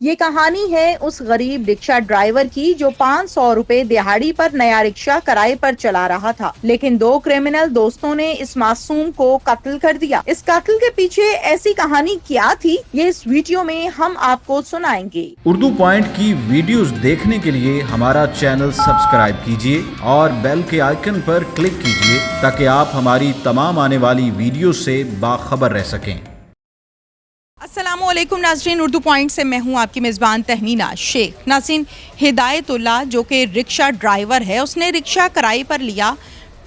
ये कहानी है उस गरीब रिक्शा ड्राइवर की जो 500 रुपए दिहाड़ी पर नया रिक्शा किराए पर चला रहा था, लेकिन दो क्रिमिनल दोस्तों ने इस मासूम को कत्ल कर दिया। इस कत्ल के पीछे ऐसी कहानी क्या थी, ये इस वीडियो में हम आपको सुनाएंगे। उर्दू पॉइंट की वीडियोस देखने के लिए हमारा चैनल सब्सक्राइब कीजिए और बेल के आइकन पर क्लिक कीजिए ताकि आप हमारी तमाम आने वाली वीडियो से बाखबर रह सकें। अस्सलामुअलैकुम नाज़रीन, उर्दू पॉइंट से मैं हूं आपकी मेज़बान तहमीना शेख। नाज़रीन, हिदायतुल्लाह जो कि रिक्शा ड्राइवर है, उसने रिक्शा किराए पर लिया।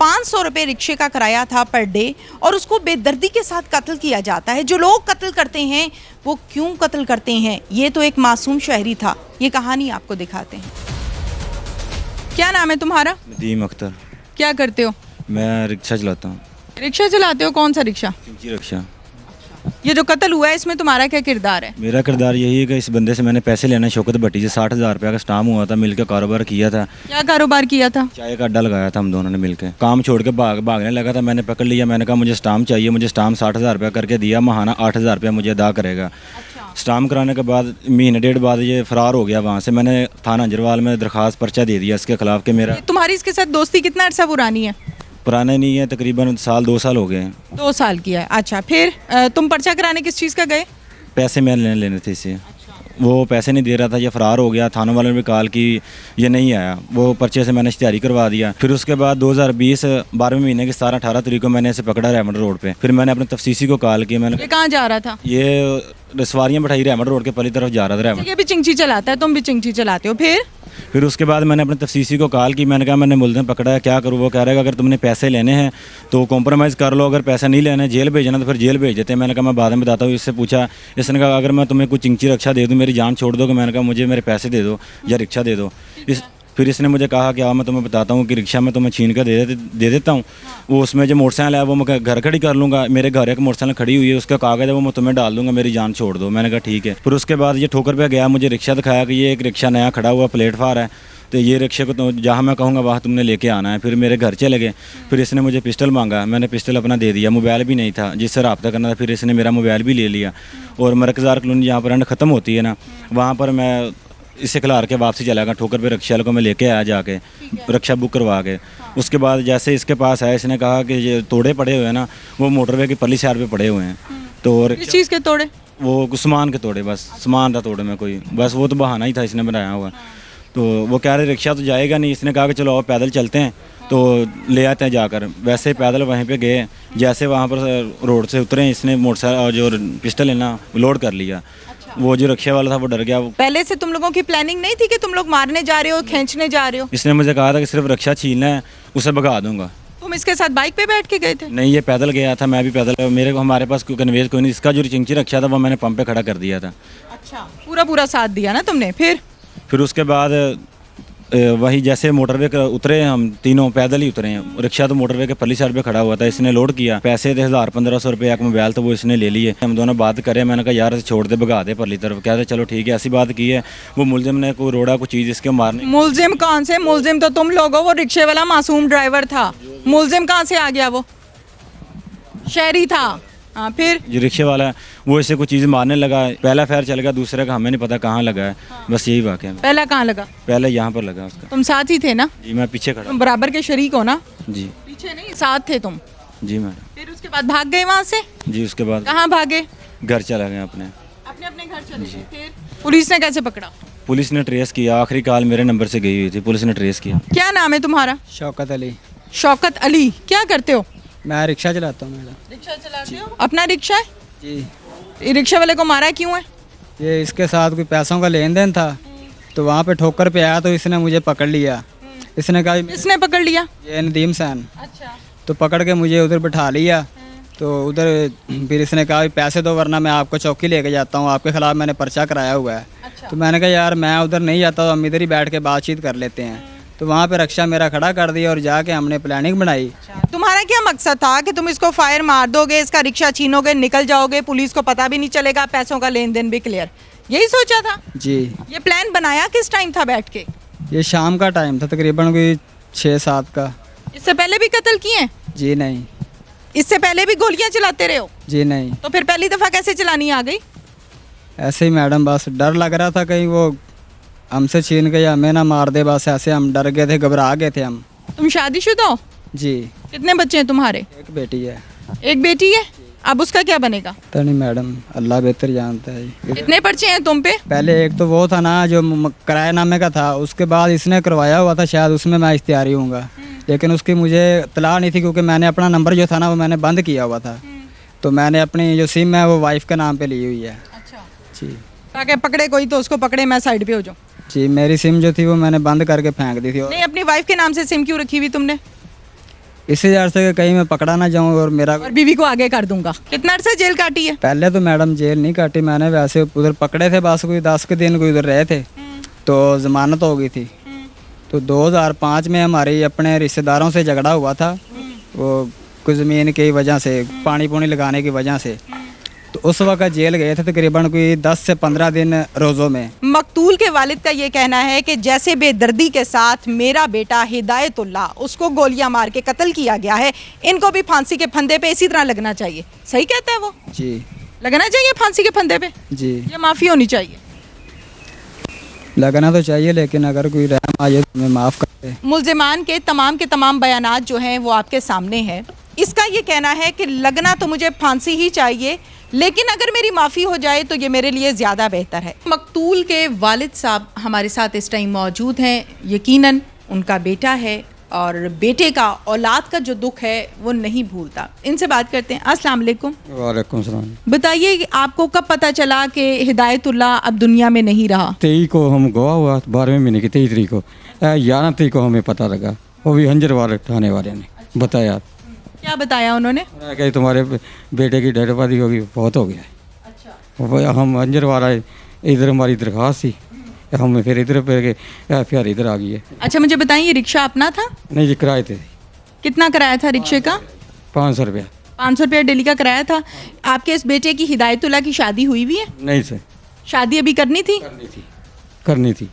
500 रुपये रिक्शे का किराया था पर डे, और उसको बेदर्दी के साथ कत्ल किया जाता है। जो लोग कत्ल करते हैं वो क्यों कत्ल करते हैं, ये तो एक मासूम शहरी था। ये कहानी आपको दिखाते हैं। क्या नाम है तुम्हारा? नदीम अख्तर। क्या करते हो? मैं रिक्शा चलाता हूँ। रिक्शा चलाते हो? कौन सा रिक्शा? चिंची रिक्शा। ये जो कत्ल हुआ है इसमें तुम्हारा क्या किरदार है? मेरा किरदार यही है कि इस बंदे से मैंने पैसे लेना, शौकत भट्टी से 60,000 रुपये का स्टाम हुआ था, मिलकर कारोबार किया था। क्या कारोबार किया था? चाय का अड्डा लगाया था हम दोनों ने मिलकर। काम छोड़ के भागने लगा था, मैंने पकड़ लिया। मैंने कहा मुझे स्टाम चाहिए, मुझे स्टाम 60,000 रुपये करके दिया। महाना 8,000 रुपया मुझे अदा करेगा। स्टाम कराने के बाद महीने डेढ़ बाद ये फरार हो गया वहाँ से। मैंने थाना अंजरवाल में दरखास्त पर्चा दे दिया इसके खिलाफ कि मेरा। तुम्हारी इसके साथ दोस्ती कितना अर्सा पुरानी है? पुराने नहीं है, तकरीबन 2 साल हो गए हैं। 2 साल की है। अच्छा, फिर तुम पर्चा कराने किस चीज़ का गए? पैसे मैं लेने थे इससे। वो पैसे नहीं दे रहा था, ये फ़रार हो गया। थानों वालों ने भी कॉल की, ये नहीं आया। वो पर्चे से मैंने इश्तिहारी करवा दिया। फिर उसके बाद 2020 12वें महीने की 17-18 तारीख को मैंने इसे पकड़ा रहमत रोड पे। फिर मैंने अपने तफ्सीसी को कॉल किया। मैंने ये कहाँ जा रहा था? ये सवारियाँ बैठाई रहमत रोड के पली तरफ जा रहा था रहमत। ये भी चिंची चलाता है, तुम भी चिंची चलाते हो। फिर उसके बाद मैंने अपने तफ्सीसी को कॉल की। मैंने कहा मैंने मुल्ज़िम पकड़ा है, क्या करूँ? वो कह रहा है अगर तुमने पैसे लेने हैं तो कॉम्प्रोमाइज़ कर लो, अगर पैसे नहीं लेने जेल भेजना तो फिर जेल भेज देते हैं। मैंने कहा मैं बाद में बताता हूँ। इससे पूछा, इसने कहा अगर मैं तुम्हें कुछ चिंची रिक्शा दे दूँ, मेरी जान छोड़ दो। मैंने कहा मुझे मेरे पैसे दे दो या रिक्शा दे दो। फिर इसने मुझे कहा कि मैं तुम्हें बताता हूँ कि रिक्शा में तुम्हें छीन कर दे देता हूँ। वो उसमें जो मोटरसाइकिल है वो मैं घर खड़ी कर लूँगा। मेरे घर एक मोटरसाइकिल खड़ी हुई है, उसका कागज़ है, वो मैं तुम्हें डाल दूँगा, मेरी जान छोड़ दो। मैंने कहा ठीक है। फिर उसके बाद ये ठोकर पे गया, मुझे रिक्शा दिखाया कि ये एक रिक्शा नया खड़ा हुआ प्लेटफार है, तो ये रिक्शे को तो जहाँ मैं कहूँगा वहाँ तुमने लेके आना है। फिर मेरे घर चले गए। फिर इसने मुझे पिस्टल मांगा, मैंने पिस्टल अपना दे दिया। मोबाइल भी नहीं था जिससे रब्ता करना था। फिर इसने मेरा मोबाइल भी ले लिया। और मरकज़ार कॉलोनी जहाँ पर एंड ख़त्म होती है ना, वहाँ पर मैं इसे खिलार के वापसी चला गया। ठोकर पे रिक्शा को मैं लेके आया, जाके रिक्शा बुक करवा के। उसके बाद जैसे इसके पास आया, इसने कहा कि ये तोड़े पड़े हुए हैं ना, वो मोटरवे की पल्ली शहर पे पड़े हुए हैं। तो किस चीज़ के तोड़े? वो सामान के तोड़े, बस सामान था तोड़े में कोई, बस वो तो बहाना ही था इसने बनाया हुआ। तो वो कह रहे रिक्शा तो जाएगा नहीं। इसने कहा कि चलो आप पैदल चलते हैं, तो ले आते हैं जाकर। वैसे पैदल वहीं पे गए। जैसे वहाँ पर रोड से उतरे, इसने मोटरसाइकिल जो पिस्टल है ना लोड कर लिया। वो जो रिक्शे वाला था वो डर गया। पहले से तुम लोगों की प्लानिंग नहीं थी कि तुम लोग मारने जा रहे हो, खींचने जा रहे हो? इसने मुझे कहा था कि सिर्फ रिक्शा छीनना है, उसे भगा दूंगा। तुम इसके साथ बाइक पे बैठ के गए थे? नहीं, ये पैदल गया था, मैं भी पैदल। हमारे पास कोई कन्वेज कोई नहीं। इसका जो चिंची रखा था वो मैंने पंप पे खड़ा कर दिया था। अच्छा, पूरा साथ दिया ना तुमने। फिर उसके बाद वही जैसे मोटरवे के उतरे, हम तीनों पैदल ही उतरे हैं। रिक्शा तो मोटरवे के पल्ली साइड पे खड़ा हुआ था। इसने लोड किया, पैसे थे 1000-1500 रुपये, एक मोबाइल तो वो इसने ले लिए। हम दोनों बात करें, मैंने कहा यार छोड़ दे, भगा दे पल्ली तरफ। कहते चलो ठीक है। ऐसी बात की है। वो मुलजिम ने कोई रोड़ा कुछ चीज़ इसके मारने। मुलजिम कौन से? मुलजिम तो तुम लोग हो, वो रिक्शे वाला मासूम ड्राइवर था। मुलजिम कहाँ से आ गया? वो शहरी था। हाँ, फिर जो रिक्शे वाला है वो इससे कुछ चीज़ मारने लगा। पहला फायर चल गया, दूसरे का हमें नहीं पता कहाँ लगा है। बस यही वाक़या है। पहला कहाँ लगा? पहले यहाँ पर लगा उसका। तुम साथ ही थे ना? जी, मैं पीछे खड़ा। तुम बराबर के शरीक हो ना? जी। पीछे नहीं, साथ थे तुम? जी मैडम। फिर उसके बाद भाग गए वहाँ से? जी। उसके बाद कहाँ भागे? घर चला गए अपने अपने घर चले गए। फिर पुलिस ने कैसे पकड़ा? पुलिस ने ट्रेस किया। आखिरी कॉल मेरे नंबर से गई हुई थी, पुलिस ने ट्रेस किया। क्या नाम है तुम्हारा? शौकत अली। शौकत अली। क्या करते हो? मैं रिक्शा चलाता हूँ मैडम। रिक्शा चलाते हो? अपना रिक्शा है? जी। ये रिक्शा वाले को मारा क्यों है? ये इसके साथ कोई पैसों का लेन देन था, तो वहाँ पे ठोकर पे आया, तो इसने मुझे पकड़ लिया। इसने कहा, इसने पकड़ लिया? ये नदीम सैन। अच्छा। तो पकड़ के मुझे उधर बैठा लिया। तो उधर फिर इसने कहा पैसे दो वरना मैं आपको चौकी लेके जाता हूँ, आपके खिलाफ मैंने पर्चा कराया हुआ है। अच्छा। तो मैंने कहा यार मैं उधर नहीं जाता, तो हम इधर ही बैठ के बातचीत कर लेते हैं। तो वहाँ पे रिक्शा मेरा खड़ा कर दिया और जाके हमने प्लानिंग बनाई। तुम्हारा क्या मकसद था कि तुम इसको फायर मार दोगे, इसका रिक्शा छीनोगे, निकल जाओगे, पुलिस को पता भी नहीं चलेगा, पैसों का लेन देन भी क्लियर, यही सोचा था? जी। ये प्लान बनाया किस टाइम था बैठ के? ये शाम का टाइम था, तकरीबन कोई 6-7 का। इससे पहले भी कत्ल किए हैं? जी नहीं। इससे पहले भी गोलियां चलाते रहे हो? जी नहीं। तो फिर पहली दफा कैसे चलानी आ गई? ऐसे ही मैडम, बस डर लग रहा था कहीं वो हमसे छीन के या हमें ना मार दे, बस ऐसे हम डर गए थे, घबरा गए थे हम। तुम शादीशुदा हो? जी। कितने बच्चे हैं तुम्हारे? एक बेटी है। एक बेटी है। अब उसका क्या बनेगा? पता नहीं मैडम, अल्लाह बेहतर जानता है। कितने पर्चे हैं तुम पे? पहले एक तो वो था ना जो किराएनामे का था, उसके बाद इसने करवाया हुआ था शायद, उसमें मैं इश्तिहारी हूँगा, लेकिन उसकी मुझे इत्तला नहीं थी क्योंकि मैंने अपना नंबर जो था ना वो मैंने बंद किया हुआ था। तो मैंने अपनी जो सिम है वो वाइफ के नाम पे ली हुई है। अच्छा। जी। ताकि पकड़े कोई तो उसको पकड़े, मैं साइड पे हो जाऊँ। जी, मेरी सिम जो थी वो मैंने बंद करके फेंक दी थी। नहीं, अपनी वाइफ के नाम से सिम क्यों रखी हुई तुमने? इसी डर से कि कहीं मैं पकड़ा ना जाऊँ और मेरा और बीवी को आगे कर दूंगा। कितना अर्सा जेल काटी है? पहले तो मैडम जेल नहीं काटी मैंने, वैसे उधर पकड़े थे बस, कोई 10 के दिन कोई उधर रहे थे तो ज़मानत हो गई थी। तो 2005 में हमारी अपने रिश्तेदारों से झगड़ा हुआ था, वो कुछ ज़मीन की वजह से, पानी पूनी लगाने की वजह से। तो उस वक्त जेल गए थे तकरीबन कोई 10 से 15 दिन रोज़ों में। मकतूल के वालिद का ये कहना है कि जैसे बेदर्दी के साथ मेरा बेटा हिदायतुल्लाह, उसको गोलियां मार के कत्ल किया गया है, इनको भी फांसी के फंदे पे इसी तरह लगना चाहिए। सही कहता है वो? जी। लगना चाहिए फांसी के फंदे पे? जी। ये माफ़ी होनी चाहिए? लगना तो चाहिए, लेकिन अगर कोई रहम आ जाए तो हमें माफ़ कर दे। मुल्ज़िमान के तमाम बयानात जो हैं वो आपके सामने हैं। इसका ये कहना है कि लगना तो मुझे फांसी ही चाहिए, लेकिन अगर मेरी माफ़ी हो जाए तो ये मेरे लिए ज़्यादा बेहतर है। मकतूल के वालिद साहब हमारे साथ इस टाइम मौजूद हैं। यकीनन उनका बेटा है और बेटे का, औलाद का जो दुख है वो नहीं भूलता। इनसे बात करते हैं। अस्सलाम वालेकुम। वालेकुम सलाम। बताइए कि आपको कब पता चला कि हिदायतुल्लाह अब दुनिया में नहीं रहा? 23 को हम गवा हुआ, 12वें महीने की 23 तारीख को, 11 तारीख को हमें पता लगा, वो भी हंजर वाले थाने वाले ने बताया। क्या बताया उन्होंने? कि तुम्हारे बेटे की डेड बॉडी होगी, बहुत हो गया है। अच्छा। हम हंजर वाला, इधर हमारी दरख्वास्त थी, हम फिर इधर फिर इधर आ गई है। अच्छा, मुझे बताइए, रिक्शा अपना था? नहीं जी, किराए थे। कितना किराया था रिक्शे का? 500 रुपया। 500 रुपया डेली का किराया था। आपके इस बेटे की हिदायतुल्लाह की शादी हुई भी है? नहीं सर। शादी अभी करनी थी? करनी थी।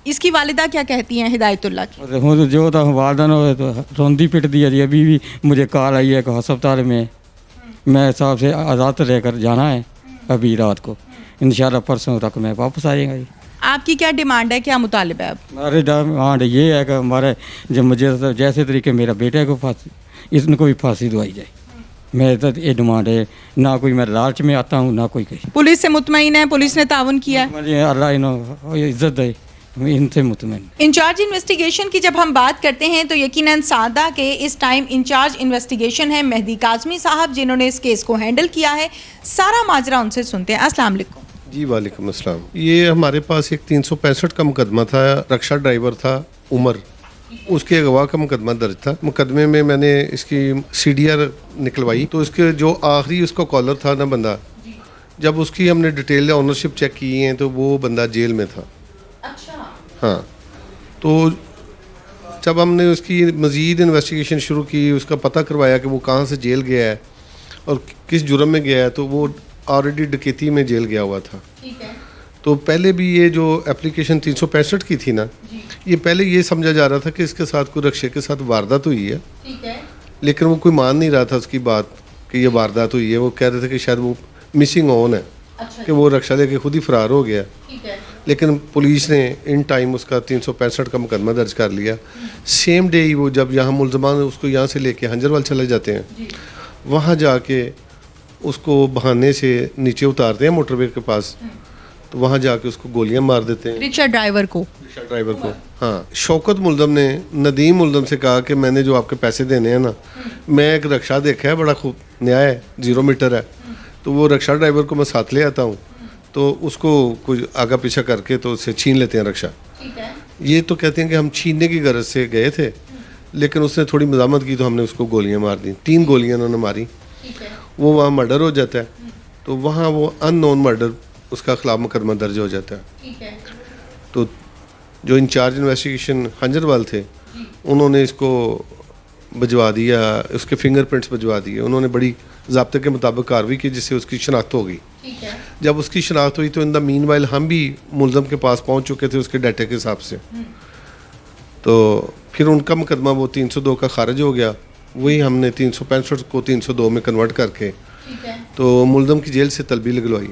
इसकी वालिदा क्या कहती हैं हिदायतुल्लाह की? तो जो था वालदान हो तो रोंदी पिट दिया जी। अभी भी मुझे कॉल आई है कि अस्पताल में मैं साहब से आज़ाद रहकर जाना है अभी रात को, इंशाल्लाह परसों तक मैं वापस आ जाएगा जी। आपकी क्या डिमांड है, क्या मुतालिबा है? हमारे डिमांड ये है कि हमारे जो मुझे जैसे तरीके मेरा बेटे को फांसी, इनको भी फांसी दवाई जाए। मेरे तो ये डिमांड है, ना कोई मैं लालच में आता हूँ ना कोई कहीं। पुलिस से मुतमईन है? पुलिस ने ताउन किया है? मुझे अल्लाह इन्हों इज्जत दे, इनसे मुतमईन। इंचार्ज इन्वेस्टिगेशन की जब हम बात करते हैं तो यकीनन सादा के इस टाइम इंचार्ज इन्वेस्टिगेशन है मेहदी काज़मी साहब, जिन्होंने इस केस को हैंडल किया है। सारा माजरा उनसे सुनते हैं। अस्सलाम वालेकुम। जी वालेकुम अस्सलाम। ये हमारे पास एक 365 का मुकदमा था, रक्षा ड्राइवर था उमर, उसके अगवा का मुकदमा दर्ज था। मुकदमे में मैंने इसकी CDR निकलवाई, तो इसके जो आखिरी उसका कॉलर था ना बंदा, जब उसकी हमने डिटेल ऑनरशिप चेक की है तो वो बंदा जेल में था। अच्छा। हाँ, तो जब हमने उसकी मज़ीद इन्वेस्टिगेशन शुरू की, उसका पता करवाया कि वो कहाँ से जेल गया है और किस जुर्म में गया है, तो वो ऑलरेडी डकैती में जेल गया हुआ था। ठीक है। तो पहले भी ये जो एप्लीकेशन 365 की थी ना, ये पहले ये समझा जा रहा था कि इसके साथ कोई रक्षे के साथ वारदात हुई है। ठीक है। लेकिन वो कोई मान नहीं रहा था उसकी बात कि ये वारदात हुई है। वो कह रहे थे कि शायद वो मिसिंग ऑन है। अच्छा। कि वो रक्षा लेके खुद ही फरार हो गया। ठीक है। लेकिन पुलिस ने इन टाइम उसका 365 का मुकदमा दर्ज कर लिया। सेम डे ही वो जब यहाँ मुलजमान उसको यहाँ से लेके हंजरवाल चले जाते हैं, वहाँ जाके उसको बहाने से नीचे उतारते हैं मोटरवे के पास, तो वहाँ जाके उसको गोलियां मार देते हैं, रिक्शा ड्राइवर को। हाँ, शौकत मुल्ज़म ने नदीम मुल्ज़म से कहा कि मैंने जो आपके पैसे देने हैं ना, मैं एक रक्षा देखा है, बड़ा खूब नया है, 0 मीटर है, तो वो रक्षा ड्राइवर को मैं साथ ले आता हूँ, तो उसको कुछ आगा पीछा करके तो उससे छीन लेते हैं रक्षा। ये तो कहते हैं कि हम छीनने की गरज से गए थे, लेकिन उसने थोड़ी मज़ामत की तो हमने उसको गोलियाँ मार दी। 3 गोलियाँ उन्होंने मारी। वो वहाँ मर्डर हो जाता है, तो वहाँ वो अननोन मर्डर उसका खिलाफ मुकदमा दर्ज हो जाता है। तो जो इंचार्ज इन्वेस्टिगेशन हंजरवाल थे, उन्होंने इसको भिजवा दिया, उसके फिंगरप्रिंट्स भिजवा दिए। उन्होंने बड़ी ज़ाब्ते के मुताबिक कार्रवाई की, जिससे उसकी शनाख्त हो गई। जब उसकी शनाख्त हुई तो इन द मीनवाइल हम भी मुल्ज़म के पास पहुंच चुके थे उसके डाटे के हिसाब से। तो फिर उनका मुकदमा वो 302 का खारिज हो गया। वही हमने 365 को 302 में कन्वर्ट करके तो मुल्ज़म की जेल से तलबी लगवाई।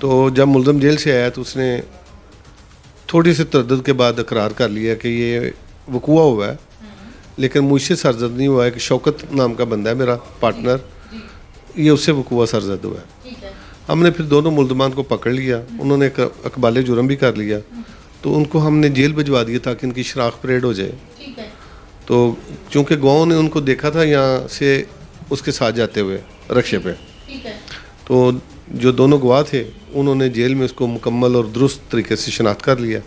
तो जब मुलज़म जेल से आया तो उसने थोड़ी सी तरद्दुद के बाद इकरार कर लिया कि ये वकूआ हुआ है, लेकिन मुझसे सरजद नहीं हुआ है कि शौकत नाम का बंदा है मेरा पार्टनर, ये उससे वकूआ सरजद हुआ है। हमने फिर दोनों मुल्ज़मान को पकड़ लिया, उन्होंने एक इकबाल जुर्म भी कर लिया, तो उनको हमने जेल भिजवा दिया ताकि इनकी शनाख्त परेड हो जाए। तो चूँकि गाँव ने उनको देखा था यहाँ से उसके साथ जाते हुए रक्शे पे, तो जो दोनों गवाह थे उन्होंने जेल में उसको मुकम्मल और दुरुस्त तरीके से शनाख्त कर लिया।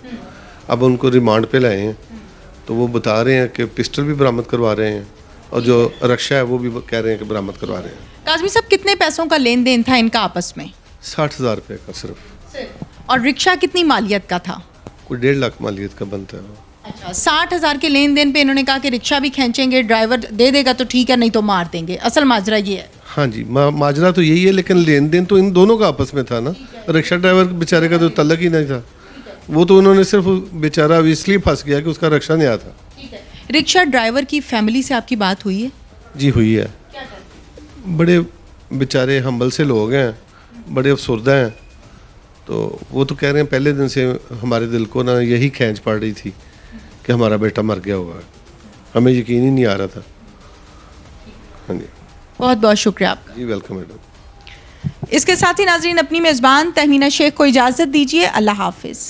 अब उनको रिमांड पे लाए हैं, तो वो बता रहे हैं कि पिस्टल भी बरामद करवा रहे हैं और जो रक्षा है वो भी कह रहे हैं कि बरामद करवा रहे हैं। काजमी साहब, कितने पैसों का लेन देन था इनका आपस में? 60,000 रुपये का सिर्फ। और रिक्शा कितनी मालियत का था? कोई 1.5 लाख मालियत का बनता है वो। अच्छा, 60,000 के लेन देन पे इन्होंने कहा कि रिक्शा भी खींचेंगे, ड्राइवर दे देगा तो ठीक है, नहीं तो मार देंगे। असल माजरा ये है। हाँ जी, माजरा तो यही है, लेकिन लेन देन तो इन दोनों का आपस में था ना। रिक्शा ड्राइवर बेचारे का तो तल्लक ही नहीं था, वो तो उन्होंने सिर्फ बेचारा इसलिए फंस गया कि उसका रक्षा नहीं आता। रिक्शा ड्राइवर की फैमिली से आपकी बात हुई है? जी हुई है। बड़े बेचारे हम्बल से लोग हैं, बड़े अफसरदा हैं, तो वो तो कह रहे हैं पहले दिन से हमारे दिल को ना यही खींच पड़ रही थी कि हमारा बेटा मर गया हुआ है, हमें यकीन ही नहीं आ रहा था। हाँ जी, बहुत बहुत शुक्रिया आपका। जी वेलकम मैडम। इसके साथ ही नाजरीन, अपनी मेज़बान तहमीना शेख को इजाज़त दीजिए। अल्लाह हाफिज़।